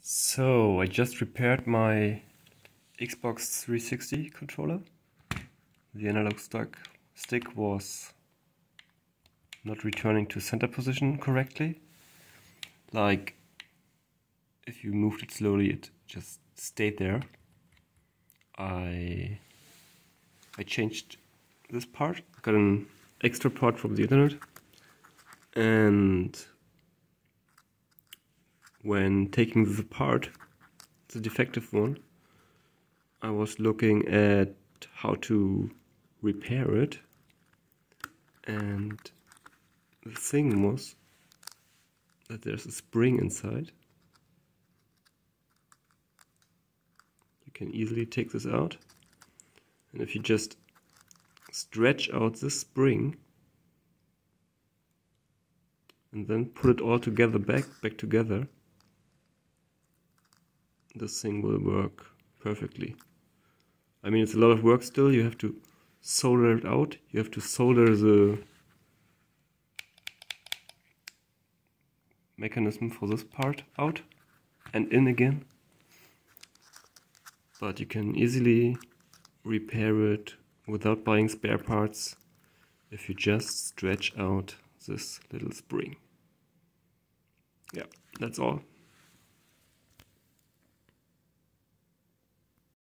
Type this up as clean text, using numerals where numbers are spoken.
So, I just repaired my Xbox 360 controller. The analog stick was not returning to center position correctly. Like, if you moved it slowly, it just stayed there. I changed this part, got an extra part from the internet, and when taking this apart, the defective one, I was looking at how to repair it, and the thing was that there's a spring inside. You can easily take this out, and if you just stretch out this spring and then put it all together back together, this thing will work perfectly. I mean, it's a lot of work still. You have to solder it out. You have to solder the mechanism for this part out and in again. But you can easily repair it without buying spare parts if you just stretch out this little spring. Yeah, that's all.